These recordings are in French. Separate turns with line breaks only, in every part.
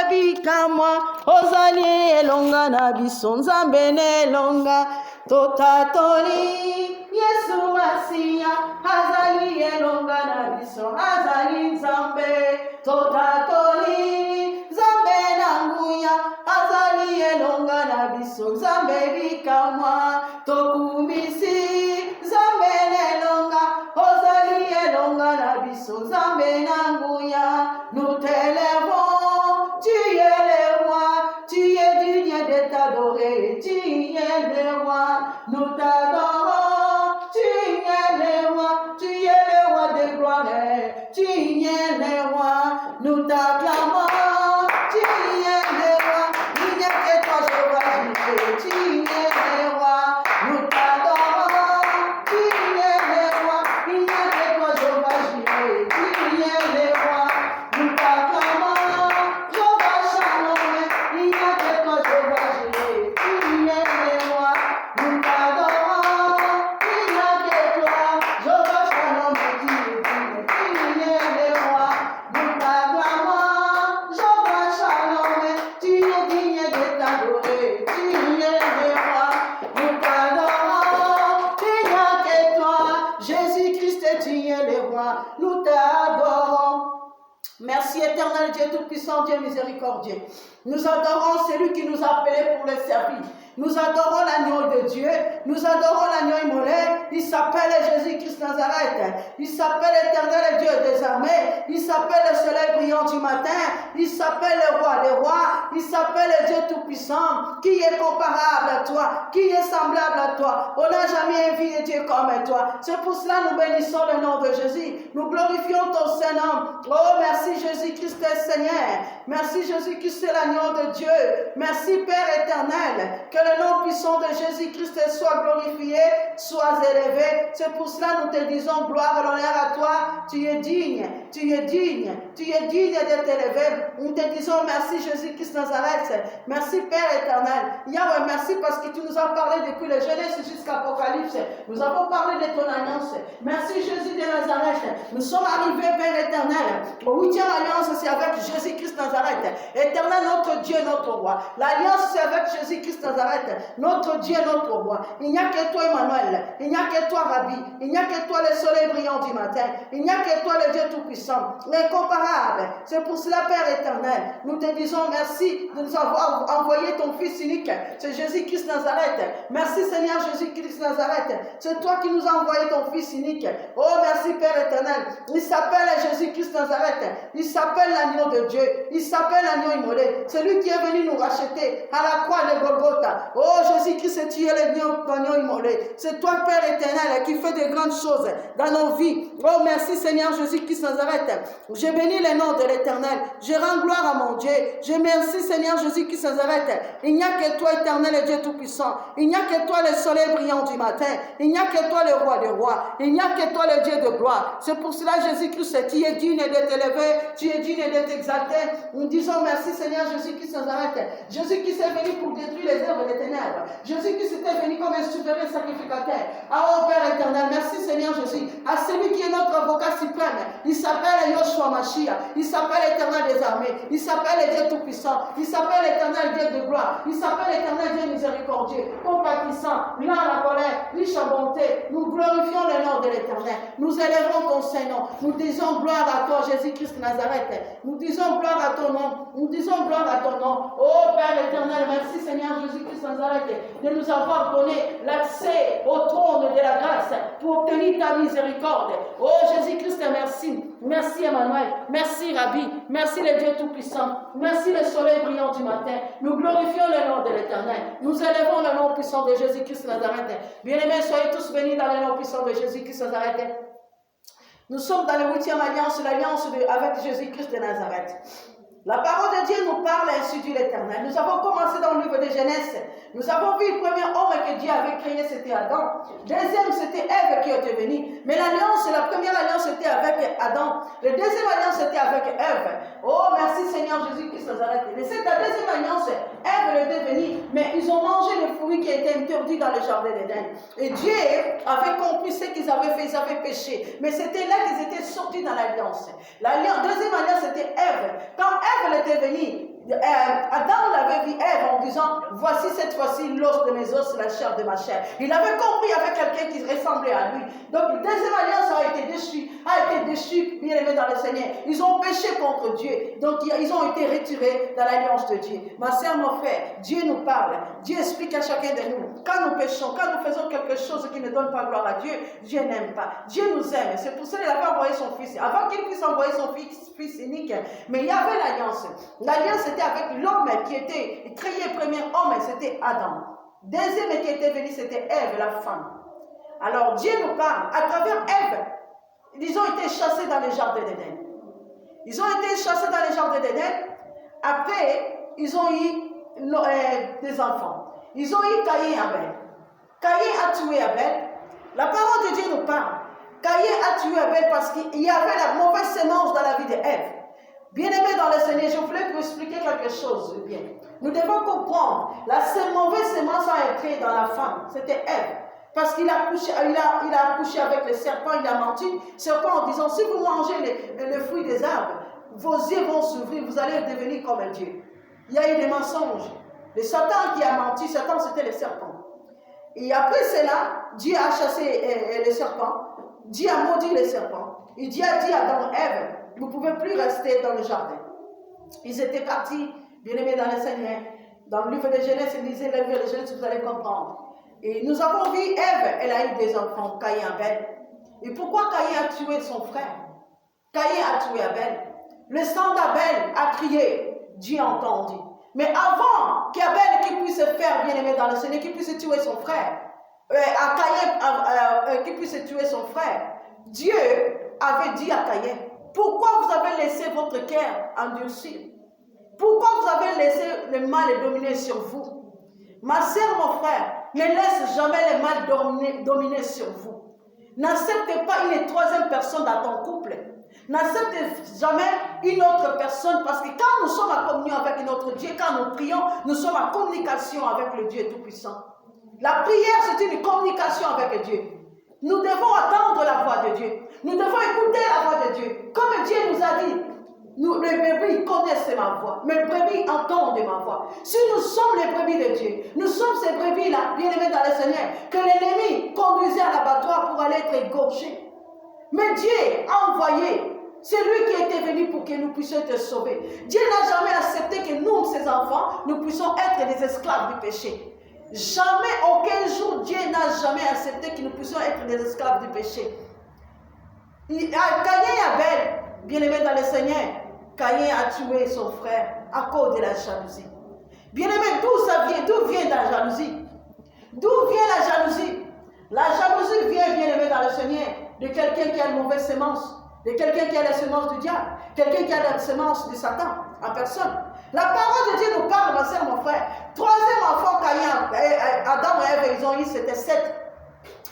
bikamwa ozali elonga na biso nzambe na elonga totatoli Yesu Masiya azali elonga na biso azali nzambe totatoli nzambe na nguya azali elonga na biso nzambe bikamwa tokumisi nzambe na elonga ozali elonga na biso nzambe na nguya nous t'élèvons, tu es le roi, tu es digne de t'adorer, tu es le roi, nous t'adorons, tu es le roi de gloire, tu es le roi, nous t'acclamons, tu es le roi, il n'y a que toi Jéhovah, tu es le roi, nous t'adorons, tu es le roi, il n'y a que toi Jéhovah, tu es le roi. Nous t'acclamons, Jéhovah Shalom, il n'y a que toi, Jéhovah Jireh, tu es le roi. Nous t'adorons, il n'y a que toi, Jéhovah Shalom, tu es le roi. Nous t'acclamons, Jéhovah Shalom, tu es digne de t'adorer, tu es le roi. Nous t'adorons, il n'y a que toi, Jésus-Christ, tu es le roi. Nous t'adorons. Merci éternel Dieu Tout-Puissant, Dieu miséricordieux. Nous adorons celui qui nous a appelés pour le servir. Nous adorons l'agneau de Dieu. Nous adorons l'agneau immolé. Il s'appelle Jésus-Christ Nazareth. Il s'appelle éternel Dieu des armées. Il s'appelle le soleil brillant du matin. Il s'appelle le roi des rois. Il s'appelle Dieu Tout-Puissant. Qui est comparable à toi? Qui est semblable à toi? On n'a jamais vu Dieu comme toi. C'est pour cela que nous bénissons le nom de Jésus. Nous glorifions ton Saint-Nom. Oh, merci Jésus-Christ Seigneur. Merci Jésus-Christ l'agneau de Dieu. Merci Père éternel. Que le nom puissant de Jésus-Christ soit glorifié, soit élevé. C'est pour cela que nous te disons gloire et l'honneur à toi. Tu es digne, tu es digne, tu es digne d'être élevé. Nous te disons merci Jésus-Christ Nazareth. Merci Père éternel. Yahweh, merci parce que tu nous as parlé depuis le Genèse jusqu'à l'Apocalypse. Nous avons parlé de ton alliance. Merci Jésus de Nazareth. Nous sommes arrivés, Père éternel. Au 8e alliance, c'est avec Jésus-Christ Nazareth. Éternel, notre Dieu, notre roi. L'alliance, c'est avec Jésus-Christ Nazareth. Notre Dieu, notre roi. Il n'y a que toi, Emmanuel. Il n'y a que toi, Rabbi. Il n'y a que toi, le soleil brillant du matin. Il n'y a que toi, le Dieu tout-puissant, l'incomparable. C'est pour cela, Père éternel, nous te disons merci de nous avoir envoyé ton Fils unique. C'est Jésus-Christ Nazareth. Merci, Seigneur Jésus-Christ Nazareth. C'est toi qui nous as envoyé ton Fils unique. Oh, merci, Père éternel. Il s'appelle Jésus-Christ Nazareth. Il s'appelle l'agneau de Dieu. Il s'appelle l'agneau immolé. C'est lui qui est venu nous racheter à la croix de Golgotha. Oh Jésus-Christ, tu es l'agneau immolé. C'est toi, Père éternel, qui fait de grandes choses dans nos vies. Oh merci Seigneur Jésus-Christ Nazareth. Je bénis le nom de l'Éternel. Je rends gloire à mon Dieu. Je remercie Seigneur Jésus-Christ Nazareth. Il n'y a que toi, éternel et Dieu Tout-Puissant. Il n'y a que toi, le soleil brillant du matin. Il n'y a que toi, le roi des rois. Il n'y a que toi, le Dieu de gloire. C'est pour cela, Jésus-Christ, tu es digne d'être élevé. Tu es digne d'être exalté. Nous disons merci Seigneur Jésus-Christ Nazareth. Jésus-Christ est venu pour détruire les œuvres des ténèbres. Jésus-Christ était venu comme un souverain sacrificateur. Ah, oh Père éternel, merci Seigneur Jésus. À celui qui est notre avocat suprême, il s'appelle Yoshua Mashiach. Il s'appelle éternel des armées. Il s'appelle Dieu Tout-Puissant. Il s'appelle éternel Dieu de gloire. Il s'appelle éternel Dieu miséricordieux, compatissant, lent à la colère, riche en bonté. Nous glorifions le nom de l'éternel. Nous élèverons ton Saint-Nom. Nous disons gloire à toi, Jésus-Christ Nazareth. Nous disons gloire à ton nom. Nous disons gloire à ton nom. Oh Père éternel, merci Seigneur Jésus-Christ Nazareth de nous avoir donné l'accès au trône de la grâce pour obtenir ta miséricorde. Oh Jésus-Christ, merci. Merci Emmanuel. Merci Rabbi. Merci le Dieu Tout-Puissant. Merci le soleil brillant du matin. Nous glorifions le nom de l'Éternel. Nous élevons le nom puissant de Jésus-Christ Nazareth. Bien-aimés, soyez tous bénis dans le nom puissant de Jésus-Christ Nazareth. Nous sommes dans la 8e alliance, l'alliance avec Jésus-Christ de Nazareth. La parole de Dieu nous parle ainsi dit l'Éternel. Nous avons commencé dans le livre de Genèse. Nous avons vu le premier homme que Dieu avait créé, c'était Adam. Deuxième, c'était Ève qui était venue. Mais l'alliance, la première alliance, c'était avec Adam. La deuxième alliance, c'était avec Ève. Oh, merci Seigneur Jésus-Christ Nazareth. Et cette deuxième alliance, Ève était venue, mais ils ont mangé le fruit qui était interdit dans le jardin d'Éden. Et Dieu avait compris ce qu'ils avaient fait, ils avaient péché. Mais c'était là qu'ils étaient sortis dans l'alliance. La deuxième alliance, c'était Ève. Quand Ève était venu, Adam l'avait vu Ève en disant, voici cette fois-ci l'os de mes os, la chair de ma chair. Il avait compris avec quelqu'un qui ressemblait à lui. Donc la deuxième alliance a été déchue, bien aimé dans le Seigneur. Ils ont péché contre Dieu. Donc ils ont été retirés dans l'alliance de Dieu. Ma sœur, mon frère, Dieu nous parle. Dieu explique à chacun de nous. Quand nous péchons, quand nous faisons quelque chose qui ne donne pas gloire à Dieu, Dieu n'aime pas. Dieu nous aime. C'est pour cela qu'il avait envoyé son fils. Avant qu'il puisse envoyer son fils unique, mais il y avait l'alliance. L'alliance était avec l'homme qui était créé premier homme, c'était Adam. Deuxième qui était venu, c'était Ève, la femme. Alors Dieu nous parle à travers Ève. Ils ont été chassés dans les jardins d'Éden. Ils ont été chassés dans les jardins d'Éden. Après, ils ont eu des enfants. Ils ont eu Caïn et Abel. Caïn a tué Abel. La parole de Dieu nous parle. Caïn a tué Abel parce qu'il y avait la mauvaise sémence dans la vie d'Ève. Bien-aimés dans le Seigneur, je voulais vous expliquer quelque chose de bien. Nous devons comprendre, la mauvaise sémence a entré dans la femme, c'était Ève. Parce qu'il a couché avec le serpent, il a menti. Le serpent en disant, si vous mangez le fruit des arbres, vos yeux vont s'ouvrir, vous allez devenir comme un Dieu. Il y a eu des mensonges. Le Satan qui a menti, Satan c'était le serpent. Et après cela, Dieu a chassé le serpent. Dieu a maudit le serpent. Et Dieu a dit à Adam et Ève, vous ne pouvez plus rester dans le jardin. Ils étaient partis, bien-aimés dans le Seigneur. Dans le livre de Genèse, il disait, le livre de Genèse, vous allez comprendre. Et nous avons vu Ève, elle a eu des enfants, Caïn et Abel. Et pourquoi Caïn a tué son frère? Caïn a tué Abel. Le sang d'Abel a crié, Dieu a entendu. Mais avant qu'Abel qui puisse faire, bien-aimé dans le Seigneur, qui puisse tuer son frère, qui puisse tuer son frère, Dieu avait dit à Caïn, pourquoi vous avez laissé votre cœur endurci? Pourquoi vous avez laissé le mal dominer sur vous? Ma sœur, mon frère, ne laisse jamais le mal dominer sur vous. N'acceptez pas une troisième personne dans ton couple. N'acceptez jamais une autre personne parce que quand nous sommes en communion avec notre Dieu, quand nous prions, nous sommes en communication avec le Dieu Tout-Puissant. La prière, c'est une communication avec Dieu. Nous devons attendre la voix de Dieu. Nous devons écouter la voix de Dieu. Comme Dieu nous a dit, les brebis connaissent ma voix. Mes brebis entendent ma voix. Si nous sommes les brebis de Dieu, nous sommes ces brebis-là, bien-aimés dans le Seigneur, que l'ennemi conduisait à l'abattoir pour aller être égorgé. Mais Dieu a envoyé, c'est lui qui était venu pour que nous puissions être sauvés. Dieu n'a jamais accepté que nous, ses enfants, nous puissions être des esclaves du péché. Jamais, aucun jour, Dieu n'a jamais accepté que nous puissions être des esclaves du péché. Caïn et Abel, bien-aimés dans le Seigneur, Caïn a tué son frère à cause de la jalousie. Bien-aimé, d'où ça vient? D'où vient la jalousie? D'où vient la jalousie? La jalousie vient, bien-aimé dans le Seigneur, de quelqu'un qui a une mauvaise sémence, de quelqu'un qui a la sémence du diable, quelqu'un qui a la sémence de Satan en personne. La parole de Dieu nous parle, ma soeur, mon frère. Troisième enfant, Adam et Ève, ils ont eu, c'était Seth.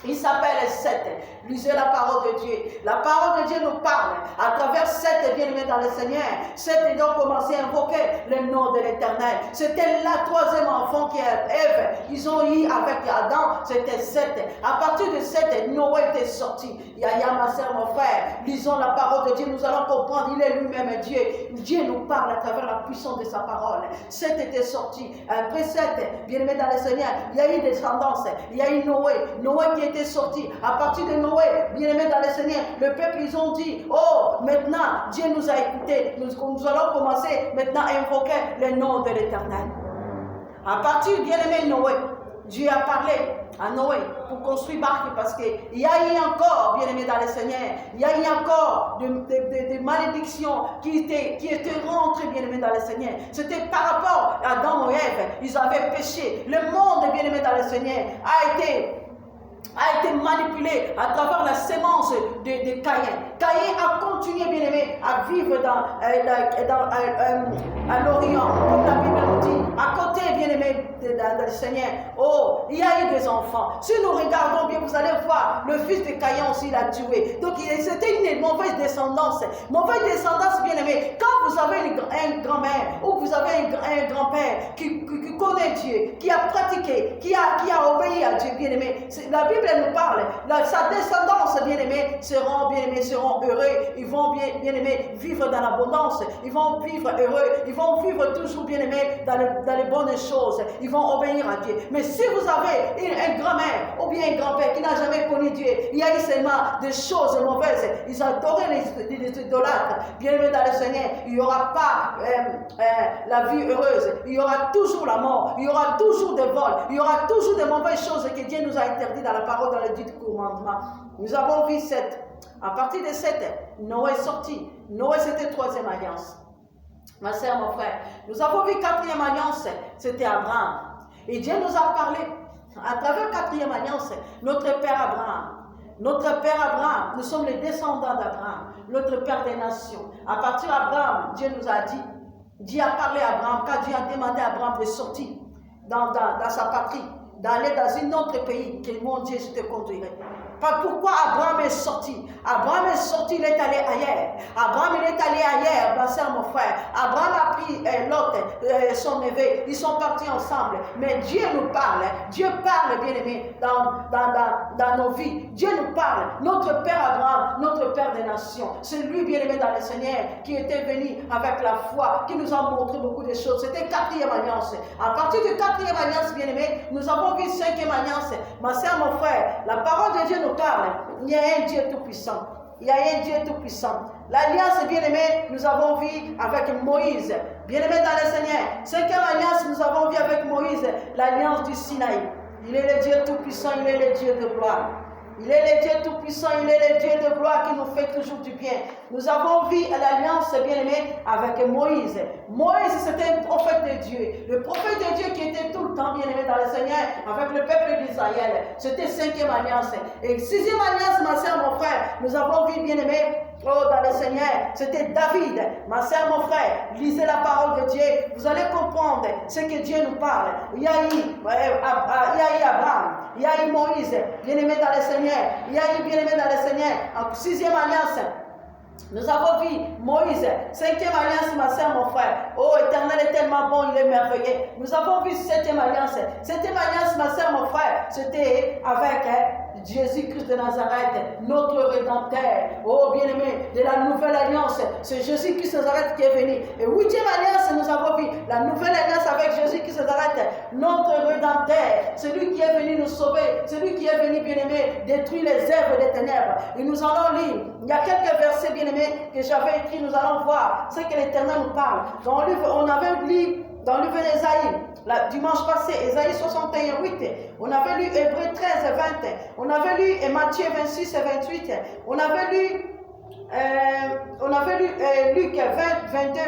Il s'appelle Seth. Lisez la parole de Dieu. La parole de Dieu nous parle. À travers Seth, bien-aimé dans le Seigneur, Seth a donc commencé à invoquer le nom de l'Éternel. C'était la troisième enfant qui est Ève. Ils ont eu avec Adam, c'était Seth. À partir de Seth, Noé était sorti. Yaya, ma soeur, mon frère, lisons la parole de Dieu. Nous allons comprendre, il est lui-même Dieu. Dieu nous parle à travers la puissance de sa parole. Seth était sorti. Après Seth, bien-aimé dans le Seigneur, il y a eu des descendances. Il y a eu Noé. Noé qui était sorti. À partir de Noé, bien-aimé dans le Seigneur, le peuple, ils ont dit, oh, maintenant, Dieu nous a écoutés. Nous allons commencer maintenant à invoquer le nom de l'Éternel. À partir, bien-aimé Noé, Dieu a parlé à Noé pour construire l'arche parce qu'il y a eu encore, bien-aimé dans le Seigneur, il y a eu encore des malédictions qui étaient rentrées, bien-aimé dans le Seigneur. C'était par rapport à Adam et Ève, ils avaient péché. Le monde, bien-aimé dans le Seigneur, a été manipulé à travers la sémence de Caïn. Caïn a continué, bien-aimé, à vivre à l'Orient, comme la Bible nous dit, à côté, bien-aimé dans le Seigneur, oh, il y a eu des enfants. Si nous regardons bien, vous allez voir, le fils de Caïn aussi l'a tué. Donc c'était une mauvaise descendance. Mauvaise descendance, bien-aimé. Quand vous avez un grand-mère ou vous avez un grand-père qui connaît Dieu, qui a pratiqué, qui a obéi à Dieu, bien-aimé, la Bible nous parle, sa descendance, bien-aimé, seront heureux. Ils vont, bien-aimé, vivre dans l'abondance. Ils vont vivre heureux. Ils vont vivre toujours, bien-aimé, dans les bonnes choses. Ils vont obéir à Dieu. Mais si vous avez un grand-mère ou bien un grand-père qui n'a jamais connu Dieu, il y a eu seulement des choses mauvaises. Ils adoraient les idolâtres. Bien-aimé dans le Seigneur, il n'y aura pas la vie heureuse. Il y aura toujours la mort. Il y aura toujours des vols. Il y aura toujours des mauvaises choses que Dieu nous a interdites dans la parole, dans le dit commandement. Nous avons vu 7. À partir de 7, Noé est sorti. Noé, c'était 3e alliance. Ma soeur, mon frère, nous avons vu 4e alliance, c'était Abraham. Et Dieu nous a parlé à travers 4e alliance, notre père Abraham. Notre père Abraham, nous sommes les descendants d'Abraham, notre père des nations. À partir d'Abraham, Dieu nous a dit, Dieu a parlé à Abraham, car Dieu a demandé à Abraham de sortir dans sa patrie, d'aller dans un autre pays, que mon Dieu je te conduirai. Pourquoi Abraham est sorti? Abraham est sorti, il est allé ailleurs. Abraham, il est allé ailleurs, ma soeur, mon frère. Abraham a pris Lot, son neveu. Ils sont partis ensemble. Mais Dieu nous parle. Dieu parle, bien-aimé, dans nos vies. Dieu nous parle. Notre Père Abraham, notre Père des nations. C'est lui, bien-aimé, dans le Seigneur, qui était venu avec la foi, qui nous a montré beaucoup de choses. C'était 4e alliance. À partir de 4e alliance, bien-aimé, nous avons vu 5e alliance. Ma soeur, mon frère, la parole de Dieu nous parle. Il y a un Dieu tout-puissant. Il y a un Dieu tout-puissant. L'alliance, bien-aimé, nous avons vu avec Moïse. Bien-aimé dans le Seigneur. 5e alliance, nous avons vu avec Moïse, l'alliance du Sinaï. Il est le Dieu tout-puissant, il est le Dieu de gloire. Il est le Dieu tout-puissant, il est le Dieu de gloire qui nous fait toujours du bien. Nous avons vu l'alliance, bien-aimé, avec Moïse. Moïse, c'était un prophète de Dieu. Le prophète de Dieu qui était tout le temps, bien-aimé, dans le Seigneur, avec le peuple d'Israël. C'était 5e alliance. Et 6e alliance, ma soeur, mon frère, nous avons vu, bien-aimé, oh, dans le Seigneur, c'était David. Ma soeur, mon frère, lisez la parole de Dieu. Vous allez comprendre ce que Dieu nous parle. Il y a eu Abraham, il y a eu Moïse, bien-aimé dans le Seigneur. Il y a eu, bien-aimé dans le Seigneur, en 6e alliance. Nous avons vu Moïse, 5e alliance, ma soeur, mon frère. Oh, Éternel est tellement bon, il est merveilleux. Nous avons vu 7e alliance. 7e alliance, ma soeur, mon frère, c'était avec Jésus-Christ de Nazareth, notre Rédempteur. Oh, bien-aimé, de la nouvelle alliance. C'est Jésus-Christ de Nazareth qui est venu. Et 8e alliance, nous avons vu la nouvelle alliance avec Jésus-Christ de Nazareth, notre Rédempteur. Celui qui est venu nous sauver, celui qui est venu, bien-aimé, détruire les œuvres des ténèbres. Et nous allons lire. Il y a quelques versets, bien-aimés, que j'avais écrits. Nous allons voir ce que l'Éternel nous parle. On avait lu dans le livre d'Ésaïe, dimanche passé, Ésaïe 61, 8. On avait lu Hébreux 13, 20. On avait lu Matthieu 26 et 28. On avait lu Luc 20, 22, 20.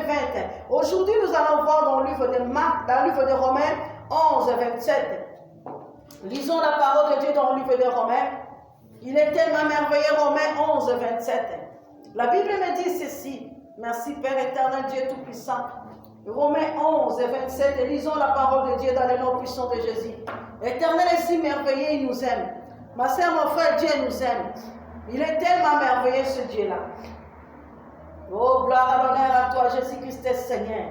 Aujourd'hui, nous allons voir dans le livre de Marc, dans le livre de Romains 11, 27. Lisons la parole de Dieu dans le livre de Romains. Il est tellement merveilleux, Romains 11, 27. La Bible me dit ceci. Merci Père éternel, Dieu tout-puissant. Romains 11, 27. Et lisons la parole de Dieu dans le nom puissant de Jésus. Éternel est si merveilleux, il nous aime. Ma soeur, mon frère, Dieu nous aime. Il est tellement merveilleux ce Dieu-là. Oh, gloire à l'honneur à toi, Jésus-Christ, Seigneur.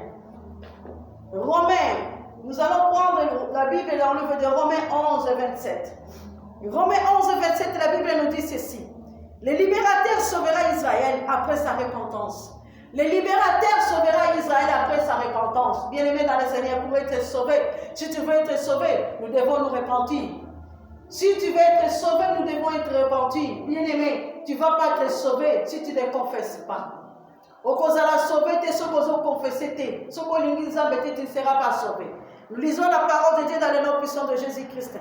Romains, nous allons prendre la Bible dans le livre de Romains 11, 27. Romains 11, 27, la Bible nous dit ceci. Le libérateur sauvera Israël après sa repentance. Le libérateur sauvera Israël après sa repentance. Bien-aimé dans le Seigneur, pour être sauvé. Si tu veux être sauvé, nous devons nous repentir. Si tu veux être sauvé, nous devons être repentis. Bien-aimé, tu ne vas pas être sauvé si tu ne confesses pas. Au cause de la sauvé, tu es confessé. Tu ne seras pas sauvé. Nous lisons la parole de Dieu dans le nom puissant de Jésus-Christ.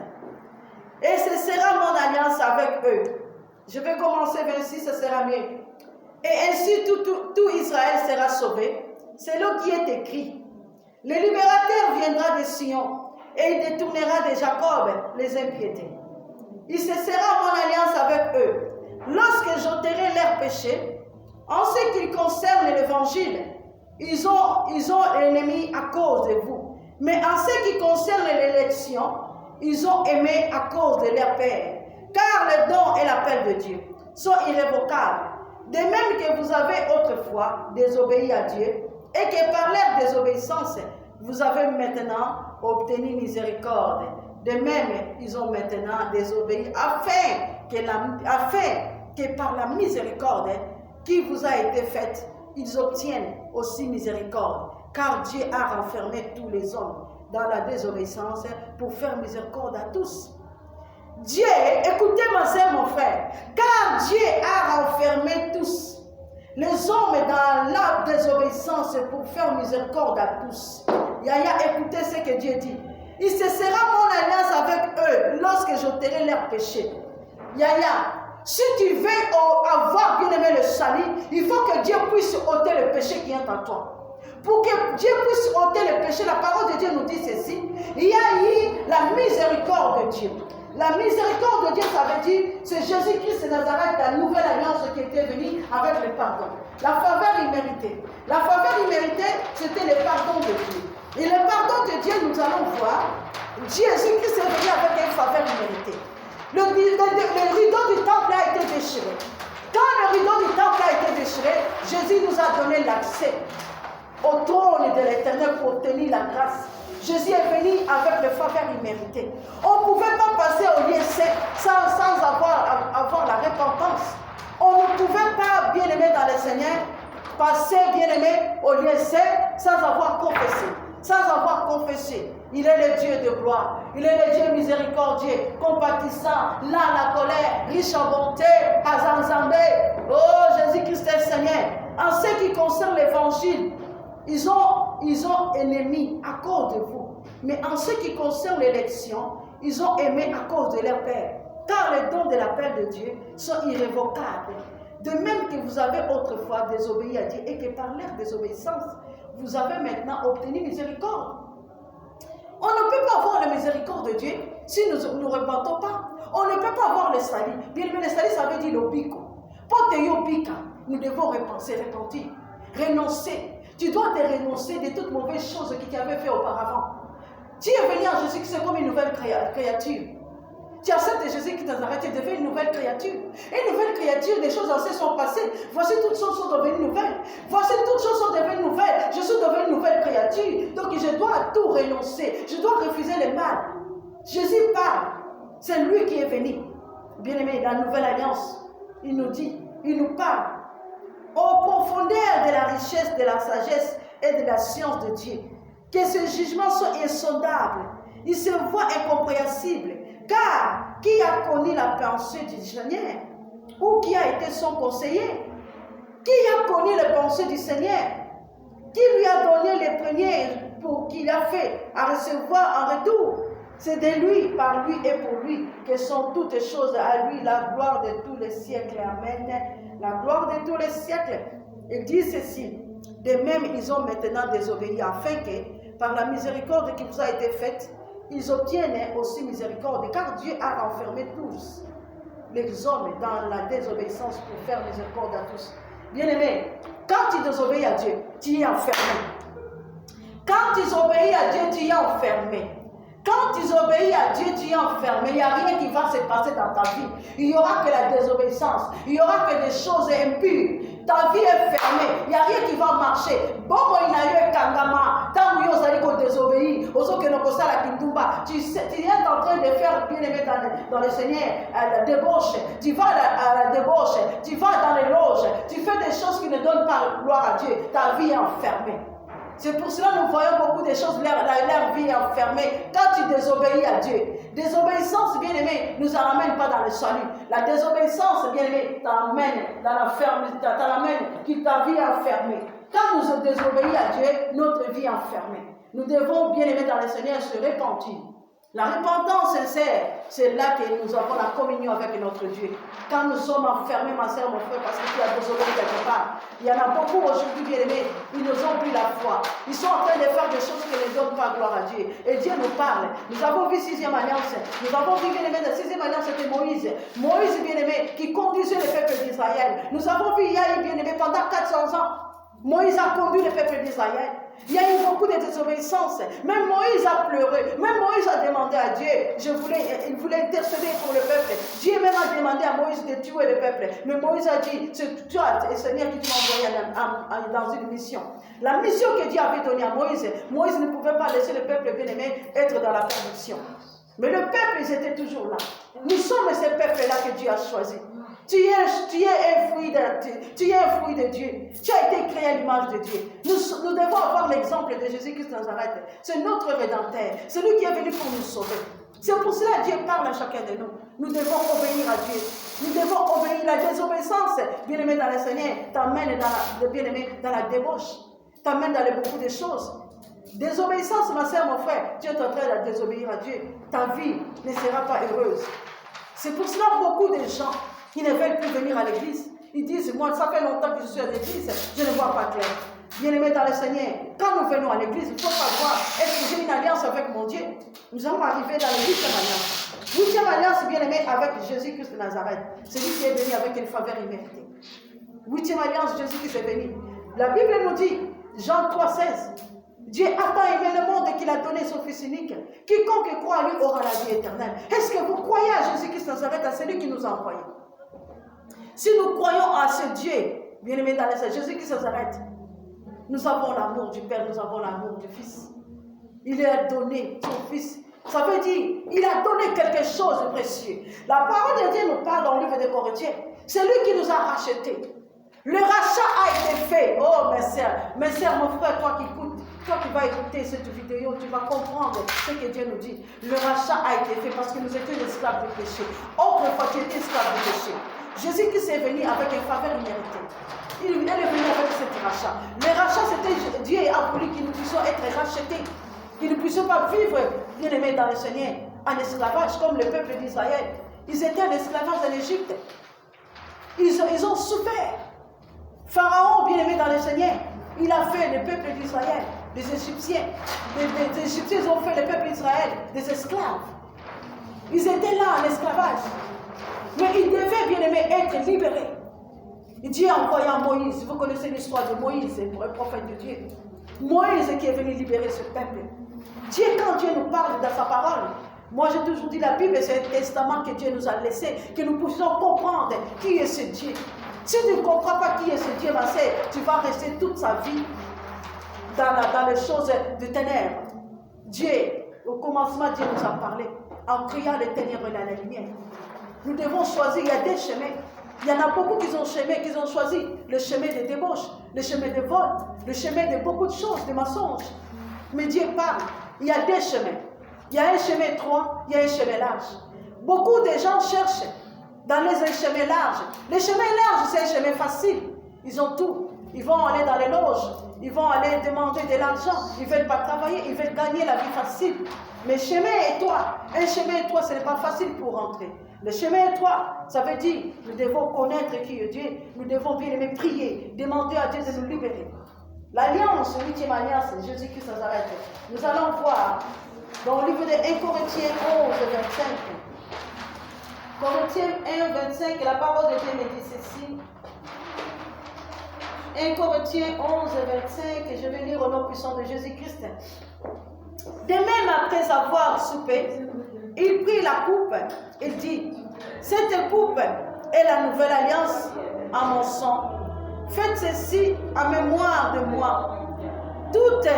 Et ce sera mon alliance avec eux. Je vais commencer 26, ce sera mieux. Et ainsi tout Israël sera sauvé. C'est là qui est écrit. Le libérateur viendra de Sion et il détournera de Jacob les impiétés. Il se sera mon alliance avec eux. Lorsque j'ôterai leurs péchés, en ce qui concerne l'évangile, ils ont l'ennemi à cause de vous. Mais en ce qui concerne l'élection, ils ont aimé à cause de leur Père. Car le don et l'appel de Dieu sont irrévocables. De même que vous avez autrefois désobéi à Dieu et que par leur désobéissance, vous avez maintenant obtenu miséricorde. De même, ils ont maintenant désobéi afin que par la miséricorde qui vous a été faite, ils obtiennent aussi miséricorde. Car Dieu a renfermé tous les hommes dans la désobéissance pour faire miséricorde à tous. Dieu, écoutez ma soeur, mon frère, car Dieu a renfermé tous les hommes dans la désobéissance pour faire miséricorde à tous. Yaya, écoutez ce que Dieu dit. Il cessera mon alliance avec eux lorsque j'ôterai leurs péchés. Yaya, si tu veux avoir bien aimé le salut, il faut que Dieu puisse ôter le péché qui est en toi. Pour que Dieu puisse ôter le péché, la parole de Dieu nous dit ceci. Il y a eu la miséricorde de Dieu. La miséricorde de Dieu, ça veut dire, c'est Jésus-Christ de Nazareth, la nouvelle alliance qui était venue avec le pardon. La faveur imméritée. La faveur imméritée, c'était le pardon de Dieu. Et le pardon de Dieu, nous allons voir, Jésus-Christ est venu avec une faveur imméritée. Le rideau du temple a été déchiré. Quand le rideau du temple a été déchiré, Jésus nous a donné l'accès au trône de l'Éternel pour obtenir la grâce. Jésus est venu avec le faveur imméritée. On ne pouvait pas passer au lieu saint sans avoir la repentance. On ne pouvait pas, bien aimé dans le Seigneur, passer, bien aimé, au lieu saint sans avoir confessé. Sans avoir confessé. Il est le Dieu de gloire. Il est le Dieu miséricordieux, compatissant, lent à la colère, riche en bonté, Azanzambé. Oh, Jésus-Christ est Seigneur. En ce qui concerne l'évangile, ils ont ennemis à cause de vous. Mais en ce qui concerne l'élection, ils ont aimé à cause de leur Père. Car les dons de l'appel de Dieu sont irrévocables. De même que vous avez autrefois désobéi à Dieu et que par leur désobéissance, vous avez maintenant obtenu miséricorde. On ne peut pas avoir la miséricorde de Dieu si nous ne repentons pas. On ne peut pas avoir le salut. Bien, mais le salut, ça veut dire l'obiko. Nous devons repentir, renoncer. Tu dois te renoncer de toutes mauvaises choses que tu avais fait auparavant. Tu es venu en Jésus-Christ comme une nouvelle créature. Tu acceptes Jésus qui t'arrête, tu deviens une nouvelle créature. Une nouvelle créature, les choses anciennes sont passées. Voici toutes choses sont devenues nouvelles. Voici toutes choses sont devenues nouvelles. Je suis devenue une nouvelle créature. Donc je dois à tout renoncer. Je dois refuser le mal. Jésus parle. C'est lui qui est venu. Bien aimé, la nouvelle alliance, il nous dit, il nous parle. Au profondeur de la richesse, de la sagesse et de la science de Dieu. Que ces jugements soient insondables. Ils se voient incompréhensibles. Car qui a connu la pensée du Seigneur? Ou qui a été son conseiller? Qui a connu les pensées du Seigneur? Qui lui a donné les premiers pour qu'il a fait à recevoir en retour? C'est de lui, par lui et pour lui que sont toutes choses. À lui la gloire de tous les siècles. Amen. La gloire de tous les siècles. Il dit ceci. De même, ils ont maintenant désobéi afin que, par la miséricorde qui vous a été faite, ils obtiennent aussi miséricorde, car Dieu a renfermé tous les hommes dans la désobéissance pour faire miséricorde à tous. Bien-aimé, quand tu désobéis à Dieu, tu es enfermé. Quand tu obéis à Dieu, tu es enfermé. Quand tu obéis à Dieu, tu es enfermé. Il n'y a rien qui va se passer dans ta vie. Il n'y aura que la désobéissance. Il n'y aura que des choses impures. Ta vie est fermée. Il n'y a rien qui va marcher. Bon, il n'y a eu kangama. Tant que vous allez désobéir, tu es en train de faire bien aimé dans le Seigneur, à la débauche. Tu vas à la débauche. Tu vas dans les loges. Tu fais des choses qui ne donnent pas gloire à Dieu. Ta vie est enfermée. C'est pour cela que nous voyons beaucoup de choses, leur vie enfermée. Quand tu désobéis à Dieu, désobéissance, bien-aimé, ne nous ramène pas dans le salut. La désobéissance, bien-aimé, t'amène dans la fermeté, t'amène qui ta vie enfermée. Quand nous désobéissons à Dieu, notre vie est enfermée. Nous devons, bien-aimé dans le Seigneur, se repentir. La repentance sincère, c'est là que nous avons la communion avec notre Dieu. Quand nous sommes enfermés, ma soeur, mon frère, parce que tu as désobéi quelque part, il y en a beaucoup aujourd'hui, bien aimés, ils nous ont pris la foi. Ils sont en train de faire des choses qui ne donnent pas gloire à Dieu. Et Dieu nous parle. Nous avons vu 6e alliance. Nous avons vu, bien aimé, la 6e alliance, c'était Moïse. Moïse, bien aimé, qui conduisait le peuple d'Israël. Nous avons vu Yaï, bien aimé, pendant 400 ans. Moïse a conduit le peuple d'Israël. Il y a eu beaucoup de désobéissance. Même Moïse a pleuré. Même Moïse a demandé à Dieu. Il voulait intercéder pour le peuple. Dieu même a demandé à Moïse de tuer le peuple. Mais Moïse a dit, c'est toi, Seigneur, qui m'a envoyé dans une mission. La mission que Dieu avait donnée à Moïse, Moïse ne pouvait pas laisser le peuple bien-aimé être dans la perdition. Mais le peuple, ils étaient toujours là. Nous sommes ce peuple-là que Dieu a choisi. Tu es un fruit de Dieu. Tu as été créé à l'image de Dieu. Nous devons avoir l'exemple de Jésus-Christ de Nazareth. C'est notre Rédempteur. C'est lui qui est venu pour nous sauver. C'est pour cela que Dieu parle à chacun de nous. Nous devons obéir à Dieu. Nous devons obéir. La désobéissance, bien-aimé dans le Seigneur, t'amène dans la débauche. T'amène dans beaucoup de choses. Désobéissance, ma soeur, mon frère, tu es en train de désobéir à Dieu. Ta vie ne sera pas heureuse. C'est pour cela que beaucoup de gens qui ne veulent plus venir à l'église, ils disent, moi, ça fait longtemps que je suis à l'église, je ne vois pas clair. Bien-aimés dans le Seigneur, quand nous venons à l'église, il faut savoir, est-ce que j'ai une alliance avec mon Dieu? Nous allons arriver dans la 8e alliance. 8e alliance, bien-aimé, avec Jésus-Christ de Nazareth. C'est lui qui est venu avec une faveur imméritée. 8e alliance, Jésus-Christ est venu. La Bible nous dit, Jean 3,16, Dieu a tant aimé le monde qu'il a donné son Fils unique. Quiconque croit à lui aura la vie éternelle. Est-ce que vous croyez à Jésus-Christ de Nazareth, à celui qui nous a envoyés? Si nous croyons à ce Dieu, bien-aimé dans le Seigneur, Jésus-Christ de Nazareth, nous avons l'amour du Père, nous avons l'amour du Fils. Il a donné son Fils. Ça veut dire, il a donné quelque chose de précieux. La parole de Dieu nous parle dans le livre des Corinthiens. C'est lui qui nous a rachetés. Le rachat a été fait. Oh, mes sœurs, mon frère, toi qui vas écouter cette vidéo, tu vas comprendre ce que Dieu nous dit. Le rachat a été fait parce que nous étions esclaves du péché. Autrefois, tu étais esclave du péché. Jésus-Christ est venu avec une faveur imméritée. Il est venu avec ce rachat. Le rachat, c'était Dieu a voulu que nous puissions être rachetés. Que nous ne puissions pas vivre, bien aimés dans le Seigneur, en esclavage, comme le peuple d'Israël. Ils étaient en esclavage en Égypte. Ils ont souffert. Pharaon, bien aimé dans le Seigneur, il a fait le peuple d'Israël, des Égyptiens. Les Égyptiens ont fait le peuple d'Israël des esclaves. Ils étaient là en esclavage. Mais ils devaient, bien aimé, être libérés. Et Dieu a envoyé à Moïse. Vous connaissez l'histoire de Moïse, le prophète de Dieu. Moïse qui est venu libérer ce peuple. Dieu, quand Dieu nous parle dans sa parole, moi j'ai toujours dit la Bible, c'est un testament que Dieu nous a laissé, que nous puissions comprendre qui est ce Dieu. Si tu ne comprends pas qui est ce Dieu, ma sœur, tu vas rester toute sa vie dans les choses de ténèbres. Dieu, au commencement, Dieu nous a parlé en criant les ténèbres et la lumière. Nous devons choisir, il y a des chemins. Il y en a beaucoup qui ont choisi le chemin de débauche, le chemin de vol, le chemin de beaucoup de choses, de mensonges. Mais Dieu parle, il y a des chemins. Il y a un chemin étroit, il y a un chemin large. Beaucoup de gens cherchent dans les chemins larges. Les chemins larges, c'est un chemin facile. Ils ont tout. Ils vont aller dans les loges, ils vont aller demander de l'argent, ils ne veulent pas travailler, ils veulent gagner la vie facile. Mais chemin étroit, un chemin étroit, ce n'est pas facile pour rentrer. Le chemin étroit, ça veut dire, nous devons connaître qui est Dieu, nous devons bien aimer prier, demander à Dieu de nous libérer. L'alliance, 8e alliance, Jésus-Christ de Nazareth. Nous allons voir dans le livre de 1 Corinthiens 11, 25. Corinthiens 1, 25, la parole de Dieu me dit ceci. 1 Corinthiens 11, 25, je vais lire au nom puissant de Jésus-Christ. De même, après avoir soupé, il prit la coupe et dit, cette coupe est la nouvelle alliance à mon sang. Faites ceci en mémoire de moi. Toutes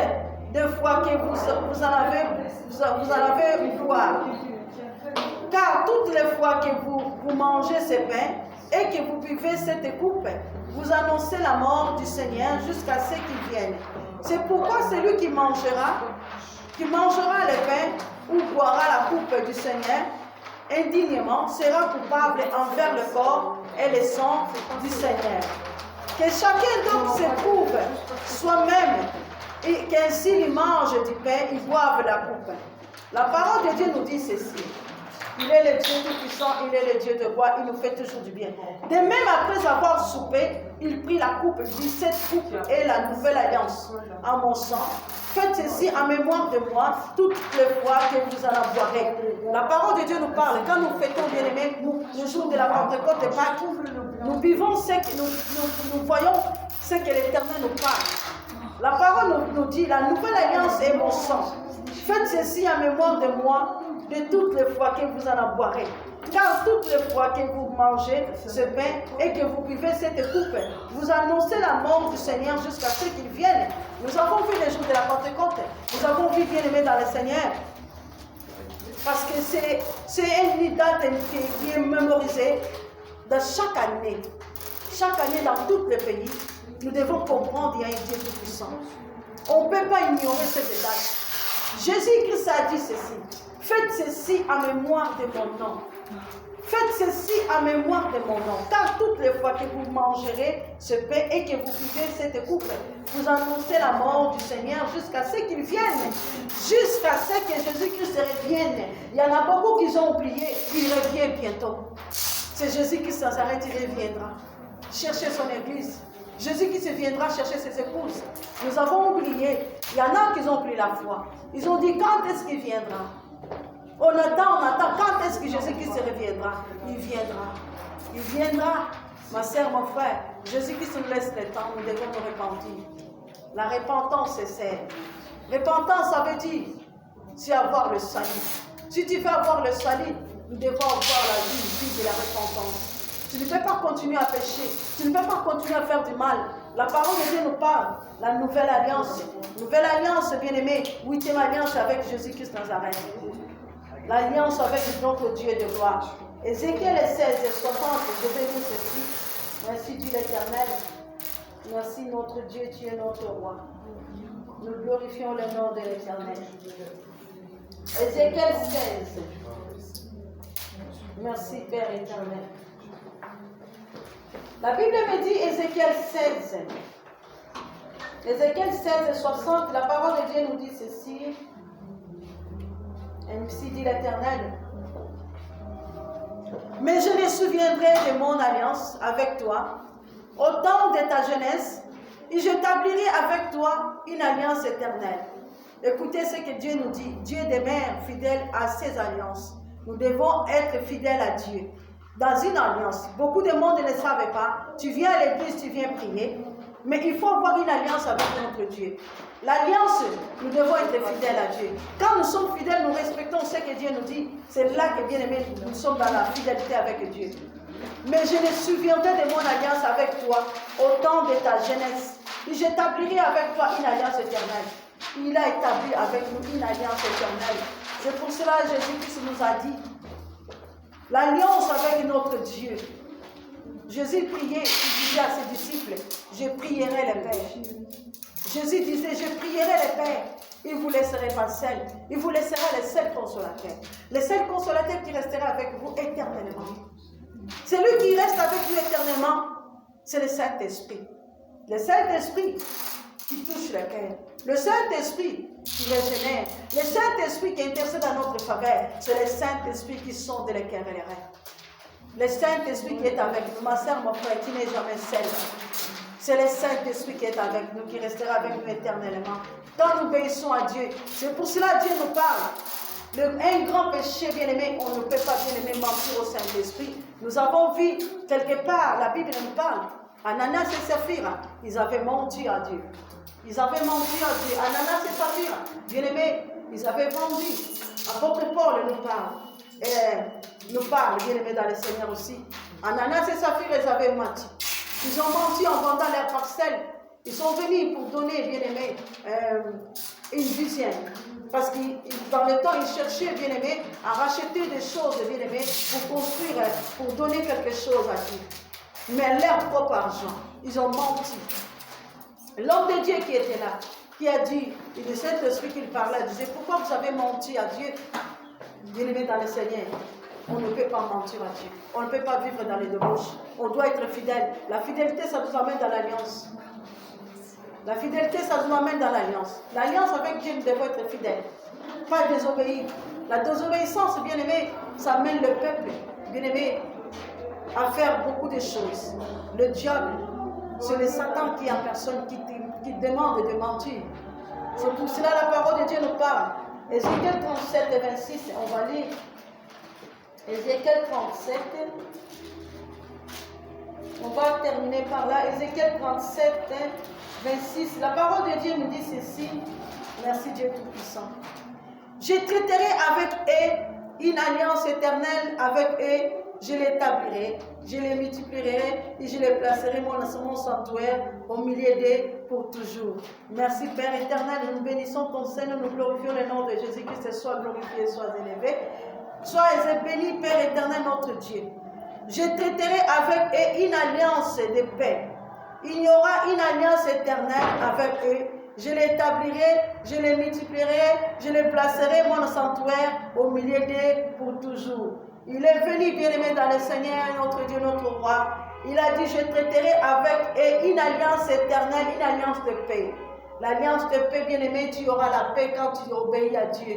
les fois que vous en avez boire. Car toutes les fois que vous mangez ce pain et que vous buvez cette coupe, vous annoncez la mort du Seigneur jusqu'à ce qu'il vienne. C'est pourquoi celui qui mangera le pain ou boira la coupe du Seigneur indignement sera coupable envers le corps et le sang du Seigneur. Que chacun donc s'éprouve soi-même et qu'ainsi il mange du pain, il boive la coupe. La parole de Dieu nous dit ceci. Il est le Dieu tout-puissant, il est le Dieu de roi, il nous fait toujours du bien. De même, après avoir soupé, il prit la coupe, il dit, cette coupe est la nouvelle alliance en mon sang. Faites ceci en mémoire de moi toutes les fois que vous en boirez. La parole de Dieu nous parle. Quand nous fêtons, bien aimés, le jour de la Pentecôte et Pâques, nous vivons ce que nous voyons c'est que l'Éternel nous parle. La parole nous dit, la nouvelle alliance est mon sang. Faites ceci en mémoire de moi, de toutes les fois que vous en boirez. Car toutes les fois que vous mangez ce pain et que vous buvez cette coupe, vous annoncez la mort du Seigneur jusqu'à ce qu'il vienne. Nous avons vu les jours de la Pentecôte. Nous avons vu bien aimé dans le Seigneur. Parce que c'est une date qui est mémorisée de chaque année. Chaque année dans tous les pays, nous devons comprendre qu'il y a un Dieu tout-puissant. On ne peut pas ignorer cette date. Jésus-Christ a dit ceci. Faites ceci en mémoire de mon nom. Faites ceci en mémoire de mon nom. Car toutes les fois que vous mangerez ce pain et que vous buvez cette coupe, vous annoncez la mort du Seigneur jusqu'à ce qu'il vienne. Jusqu'à ce que Jésus-Christ revienne. Il y en a beaucoup qui ont oublié. Il revient bientôt. C'est Jésus-Christ sans arrêt, il reviendra. Chercher son église. Jésus-Christ viendra chercher ses épouses. Nous avons oublié. Il y en a qui ont pris la foi. Ils ont dit, quand est-ce qu'il viendra? On attend. Quand est-ce que Jésus-Christ reviendra? Il viendra. Il viendra. Ma sœur, mon frère, Jésus-Christ nous laisse le temps, nous devons nous repentir. La repentance, c'est celle. Repentance, ça veut dire, c'est avoir le salut. Si tu veux avoir le salut, nous devons avoir la vie de la repentance. Tu ne peux pas continuer à pécher. Tu ne peux pas continuer à faire du mal. La parole de Dieu nous parle. La nouvelle alliance. Nouvelle alliance, bien-aimé. 8e alliance avec Jésus-Christ Nazareth. L'alliance avec notre Dieu de gloire. Ézéchiel 16 et 60, je vais lire ceci. Merci Dieu l'Éternel. Merci notre Dieu, tu es notre roi. Nous glorifions le nom de l'Éternel. Ézéchiel 16. Merci Père éternel. La Bible me dit Ézéchiel 16. Ézéchiel 16 et 60, la parole de Dieu nous dit ceci. Ainsi dit l'Éternel. Mais je me souviendrai de mon alliance avec toi au temps de ta jeunesse et j'établirai avec toi une alliance éternelle. Écoutez ce que Dieu nous dit. Dieu demeure fidèle à ses alliances. Nous devons être fidèles à Dieu. Dans une alliance, beaucoup de monde ne savent pas. Tu viens à l'église, tu viens prier, mais il faut avoir une alliance avec notre Dieu. L'alliance, nous devons être fidèles à Dieu. Quand nous sommes fidèles, nous respectons ce que Dieu nous dit. C'est là que, bien aimé, nous sommes dans la fidélité avec Dieu. Mais je me souviendrai de mon alliance avec toi au temps de ta jeunesse. Et j'établirai avec toi une alliance éternelle. Il a établi avec nous une alliance éternelle. C'est pour cela que Jésus-Christ nous a dit l'alliance avec notre Dieu. Jésus priait, il disait à ses disciples, je prierai le Père. Jésus disait, je prierai le Père. Il ne vous laisserait pas seul. Il vous laissera le seul consolateur. Le seul consolateur qui restera avec vous éternellement. Celui qui reste avec vous éternellement, c'est le Saint-Esprit. Le Saint-Esprit qui touche le cœur. Le Saint-Esprit qui régénère. Le Saint-Esprit qui intercède à notre faveur. C'est le Saint-Esprit qui sonde les cœurs et les reins. Le Saint-Esprit qui est avec nous. Ma soeur, mon frère, qui n'est jamais seul. C'est le Saint-Esprit qui est avec nous, qui restera avec nous éternellement. Quand nous obéissons à Dieu, c'est pour cela que Dieu nous parle. Un grand péché, bien-aimé, on ne peut pas, bien-aimé, mentir au Saint-Esprit. Nous avons vu, quelque part, la Bible nous parle. Ananas et Saphira, ils avaient menti à Dieu. Ils avaient menti à Dieu. Ananas et Saphira, bien-aimés, ils avaient vendu. Apôtre Paul nous parle, bien-aimés dans le Seigneur aussi. Ananas et Saphira, ils avaient menti. Ils ont menti en vendant leurs parcelles. Ils sont venus pour donner, bien-aimés, une dizaine. Parce que dans le temps, ils cherchaient, bien-aimés, à racheter des choses, bien-aimés, pour construire, pour donner quelque chose à Dieu. Mais leur propre argent, ils ont menti. L'homme de Dieu qui était là, qui a dit, il est le Saint-Esprit qui parlait, disait, pourquoi vous avez menti à Dieu? Bien-aimé dans le Seigneur, on ne peut pas mentir à Dieu. On ne peut pas vivre dans les débauches. On doit être fidèle. La fidélité, ça nous amène dans l'alliance. La fidélité, ça nous amène dans l'alliance. L'alliance avec Dieu, nous devons être fidèles. Pas désobéir. La désobéissance, bien-aimé, ça amène le peuple, bien-aimé, à faire beaucoup de choses. Le diable, c'est le Satan qui est en personne, qui demande de mentir. C'est pour cela la parole de Dieu nous parle. Ézéchiel 37 et 26, on va lire. Ézéchiel 37. On va terminer par là. Ézéchiel 37, 26. La parole de Dieu nous dit ceci. Merci Dieu Tout-Puissant. Je traiterai avec eux une alliance éternelle avec eux. Je l'établirai, je les multiplierai et je les placerai mon sanctuaire au milieu d'eux pour toujours. Merci Père éternel, nous bénissons ton Seigneur, nous glorifions le nom de Jésus-Christ, soit glorifié, soit élevé. Sois béni Père éternel notre Dieu. Je traiterai avec eux une alliance de paix. Il y aura une alliance éternelle avec eux. Je l'établirai, je les multiplierai, je les placerai mon sanctuaire au milieu d'eux pour toujours. Il est venu, bien-aimé dans le Seigneur, notre Dieu, notre roi. Il a dit, je traiterai avec eux une alliance éternelle, une alliance de paix. L'alliance de paix, bien-aimé, tu auras la paix quand tu obéis à Dieu.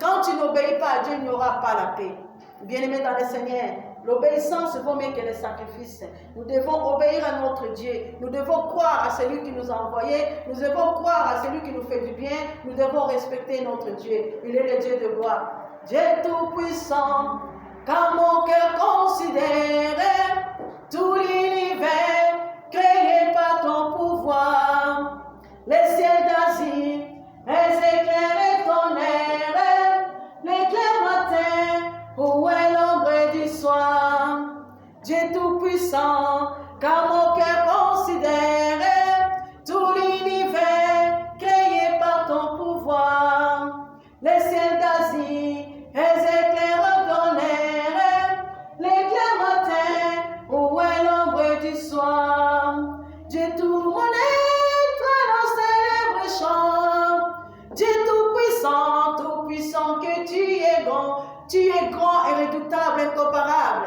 Quand tu n'obéis pas à Dieu, il n'y aura pas la paix. Bien-aimé dans le Seigneur, l'obéissance vaut mieux que le sacrifice. Nous devons obéir à notre Dieu. Nous devons croire à celui qui nous a envoyés. Nous devons croire à celui qui nous fait du bien. Nous devons respecter notre Dieu. Il est le Dieu de gloire. Dieu tout-puissant, car mon cœur considère tout l'univers créé par ton pouvoir. Les ciels d'Asie, les éclairs et ton air, l'éclair matin, où est l'ombre du soir. Dieu tout-puissant, car mon cœur considère tout l'univers créé par ton pouvoir. Les ciels d'Asie, les éclairs ton air, l'éclair matin, où est l'ombre du soir. Dieu tout mon être dans célèbre chant. Dieu tout puissant que tu es grand et redoutable, incomparable.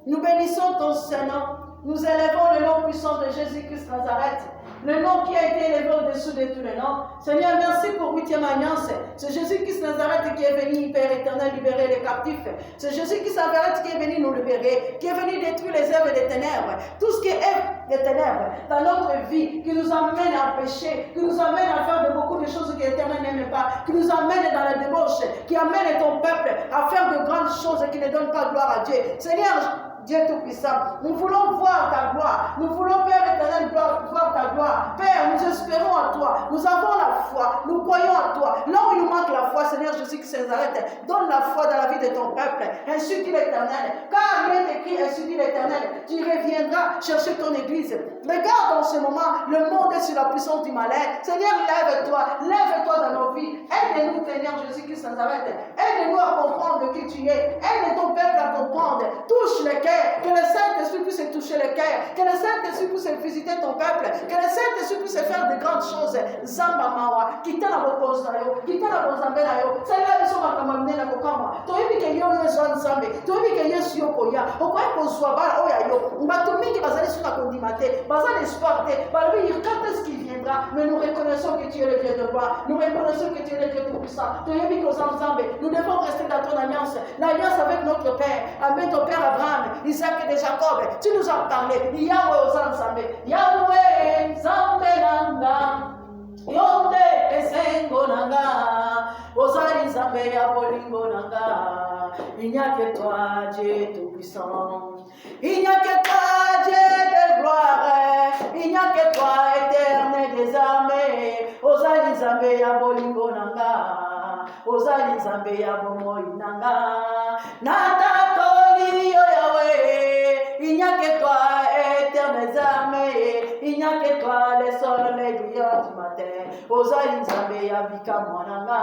Nous bénissons ton Seigneur, nous élevons le nom puissant de Jésus-Christ Nazareth. Le nom qui a été élevé au-dessous de tous les noms. Seigneur, merci pour 8e alliance. C'est Jésus-Christ Nazareth qui est venu, Père éternel, libérer les captifs. C'est Jésus-Christ Nazareth qui est venu nous libérer, qui est venu détruire les œuvres des ténèbres. Tout ce qui est des ténèbres dans notre vie, qui nous amène à pécher, qui nous amène à faire de beaucoup de choses que l'Éternel n'aime pas, qui nous amène dans la débauche, qui amène ton peuple à faire de grandes choses et qui ne donne pas gloire à Dieu. Seigneur, Dieu Tout-Puissant, nous voulons voir ta gloire. Nous voulons, Père éternel, voir ta gloire. Père, nous espérons en toi. Nous avons la foi. Nous croyons en toi. Là où il nous manque la foi, Seigneur Jésus-Christ Nazareth, donne la foi dans la vie de ton peuple. Ainsi dit l'Éternel. Car il est écrit, ainsi dit l'Éternel, tu reviendras chercher ton église. Regarde en ce moment, le monde est sur la puissance du malin. Seigneur, lève-toi dans nos vies. Aide-nous, Seigneur Jésus-Christ Nazareth. Aide-nous à comprendre qui tu es. Aide ton peuple à comprendre. Touche les cœurs. Que le Saint-Esprit puisse toucher le cœur. Que le Saint-Esprit puisse visiter ton peuple. Que le Saint-Esprit puisse faire de grandes choses. Zamba mawa, quitte la repose na yo, quitte la bozambe na yo. Seigneur, nous sommes à kamamne na kokama. Toyebi ke yo yo zwan zambe. Toyebi ke yesu yo koya. Okoye kozwa ba oya yo. Mbato mingi bazali sur la condimate. Bazali espoir te. Balobi quand est-ce qu'il viendra? Mais nous reconnaissons que tu es le Dieu de gloire. Nous reconnaissons que tu es le Dieu tout-puissant. Toyebi ke zambe. Nous devons rester dans ton alliance. L'alliance avec notre Père. Avec ton Père Abraham, Isaac et de Jacob. Tu nous as parlé. Yahweh Ozanzambe. Yahweh Zambenanga. Yonde esengo nanga. Ozali Nzambe ya bolingo nanga. Il n'y a que toi, Dieu tout-puissant. Il n'y a que toi, Dieu de gloire. Il n'y a que toi, éternel des armées. Ozali Nzambe ya bolingo nanga. Ozali Nzambe ya bomoi nanga. Natatoli Yahweh. Il n'y a que toi, éternel des armées. Il n'y a que toi, les soleils brillants du matin. Ozali Nzambe ya bikamwananga.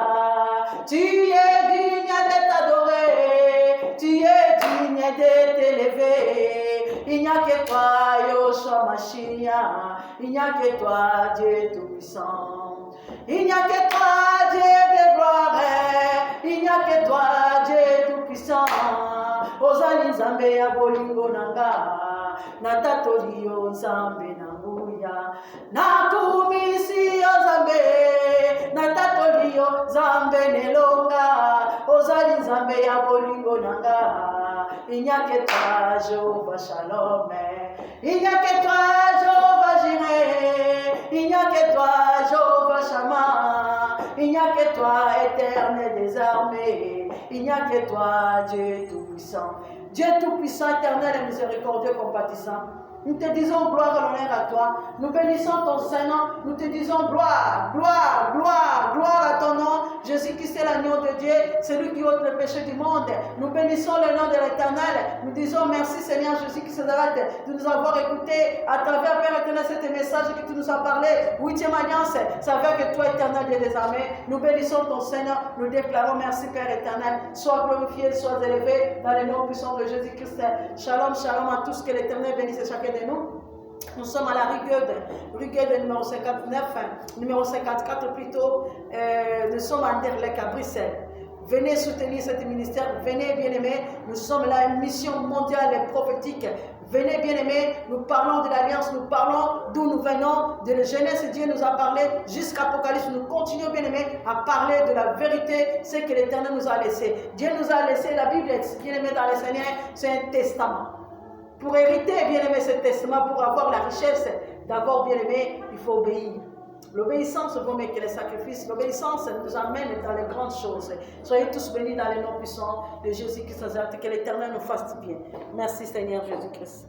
Tu es digne de t'adorer. Tu es digne de t'élever. Il n'y a que toi, Yoshua Mashiach. Il n'y a que toi, Dieu tout-puissant. Il n'y a que toi, Dieu de gloire. Il n'y a que toi, Dieu tout-puissant. Ozali Nzambe ya bolingo nanga. Natatoli yo Nzambe nanguya. Nakumisi yo Nzambe. Natatoli yo Nzambe nelonga. Ozali Nzambe ya bolingo nanga. Il n'y a que toi, Jéhovah Shalom. Il n'y a que toi, Jéhovah Jireh. Il n'y a que toi, Jéhovah Shammah. Il n'y a que toi, éternel des armées. Il n'y a que toi, Dieu tout-puissant. Dieu tout-puissant, éternel et miséricordieux, compatissant. Nous te disons gloire et honneur à toi. Nous bénissons ton Saint-Nom. Nous te disons gloire, gloire, gloire, gloire à ton nom. Jésus-Christ est l'agneau de Dieu, celui qui ôte le péché du monde. Nous bénissons le nom de l'Éternel. Nous disons merci Seigneur Jésus-Christ de nous avoir écoutés à travers, Père éternel, cet message que tu nous as parlé. 8e alliance, ça veut que toi, éternel Dieu des armées, nous bénissons ton Seigneur. Nous déclarons merci Père éternel. Sois glorifié, sois élevé dans le nom puissant de Jésus-Christ. Shalom, shalom à tous. Que l'Éternel bénisse chacun de nous. Nous sommes à la rue numéro 59, numéro 54 plutôt. Nous sommes à Anderlecht, à Bruxelles. Venez soutenir ce ministère, venez bien-aimés. Nous sommes là, une mission mondiale et prophétique. Venez bien-aimés, nous parlons de l'Alliance, nous parlons d'où nous venons, de la Genèse, Dieu nous a parlé, jusqu'à Apocalypse. Nous continuons bien-aimés à parler de la vérité, ce que l'Éternel nous a laissé. Dieu nous a laissé, la Bible, bien-aimés dans le Seigneur, c'est un testament. Pour hériter, bien-aimé, ce testament, pour avoir la richesse, d'abord, bien-aimé, il faut obéir. L'obéissance vaut mieux que les sacrifices. L'obéissance nous amène dans les grandes choses. Soyez tous bénis dans les noms puissants de Jésus-Christ. Que l'Éternel nous fasse bien. Merci Seigneur Jésus-Christ.